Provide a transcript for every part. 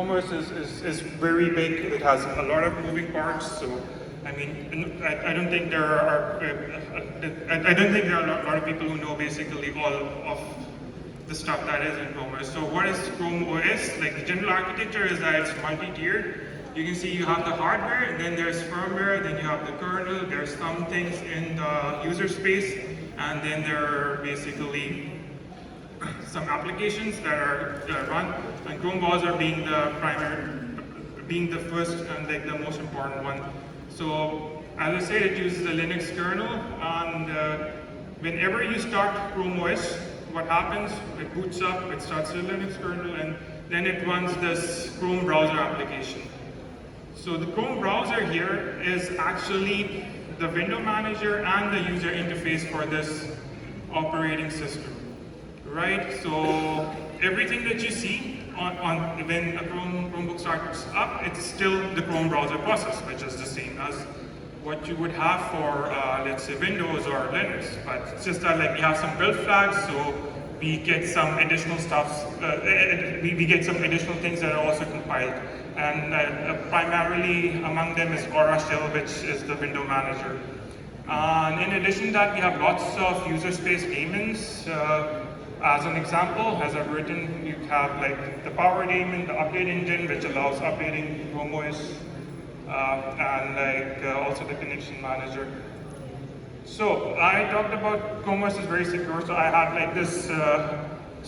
ChromiumOS is very big. It has a lot of moving parts. So, I mean, I don't think there are a lot of people who know basically all of the stuff that is in ChromiumOS. So, what is ChromiumOS? Like the general architecture is that it's multi-tiered. You can see you have the hardware, and then there's firmware, then you have the kernel. There's some things in the user space, and then there are basically some applications that are run, and Chrome browser being the first and like the most important one. So as I said, it uses the Linux kernel, and whenever you start Chrome OS, what happens? It boots up, it starts the Linux kernel, and then it runs this Chrome browser application. So the Chrome browser here is actually the window manager and the user interface for this operating system. Right, so everything that you see when a Chromebook starts up, it's still the Chrome browser process, which is the same as what you would have for, let's say, Windows or Linux. But it's just that like we have some build flags, so we get some additional stuff. We get some additional things that are also compiled, and primarily among them is Aura Shell, which is the window manager. And in addition to that, we have lots of user space daemons. As an example, as I've written, you have like the power daemon, the update engine, which allows updating Chrome OS, and like also the connection manager. So I talked about Chrome OS is very secure, so I had like this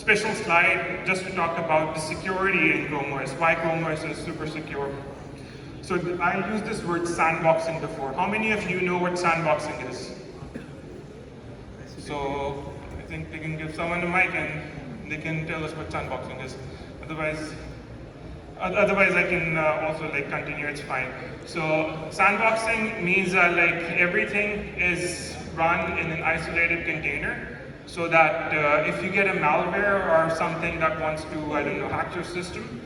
special slide just to talk about the security in Chrome OS, why Chrome OS is super secure. So I used this word sandboxing before. How many of you know what sandboxing is? So I think they can give someone a mic and they can tell us what sandboxing is. Otherwise I can also like continue, it's fine. So sandboxing means that like everything is run in an isolated container, so that if you get a malware or something that wants to, I don't know, hack your system,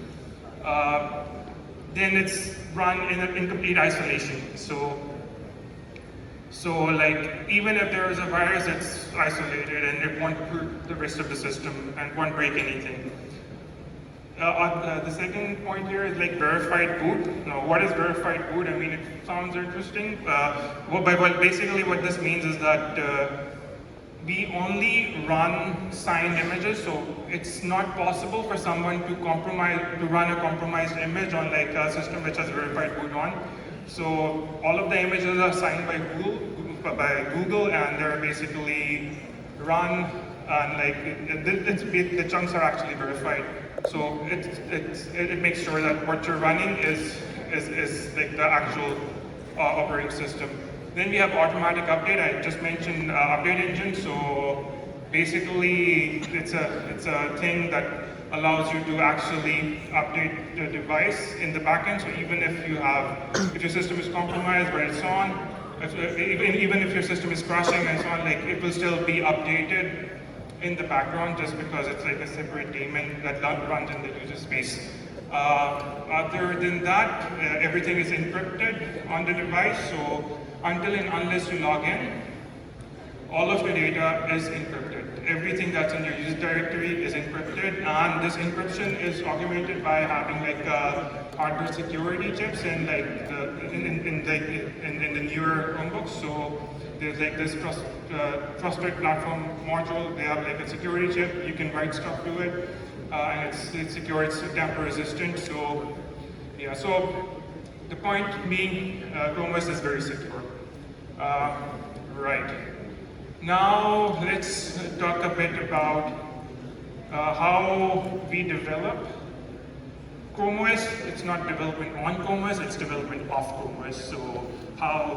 then it's run in complete isolation. So like even if there is a virus, it's isolated and it won't hurt the rest of the system and won't break anything. The second point here is like verified boot. Now, what is verified boot? I mean, it sounds interesting. Basically what this means is that we only run signed images, so it's not possible for someone to run a compromised image on like a system which has verified boot on. So all of the images are signed by Google, and they're basically run, and like the chunks are actually verified. So it makes sure that what you're running is like the actual operating system. Then we have automatic update. I just mentioned update engine. So basically, it's a thing that allows you to actually update the device in the backend. So even if your system is compromised or it's on, even if your system is crashing and so on, like it will still be updated in the background just because it's like a separate daemon that runs in the user space. Other than that, everything is encrypted on the device. So until and unless you log in, all of the data is encrypted. Everything that's in your user directory is encrypted, and this encryption is augmented by having like hardware security chips in like in the newer Chromebooks. So there's like this trusted platform module. They have like a security chip. You can write stuff to it, and it's secure. It's tamper resistant. So yeah. So the point being, Chrome OS is very secure. Right. Now let's talk a bit about how we develop. Chrome OS, it's not development on Chrome OS, it's development of Chrome OS. So how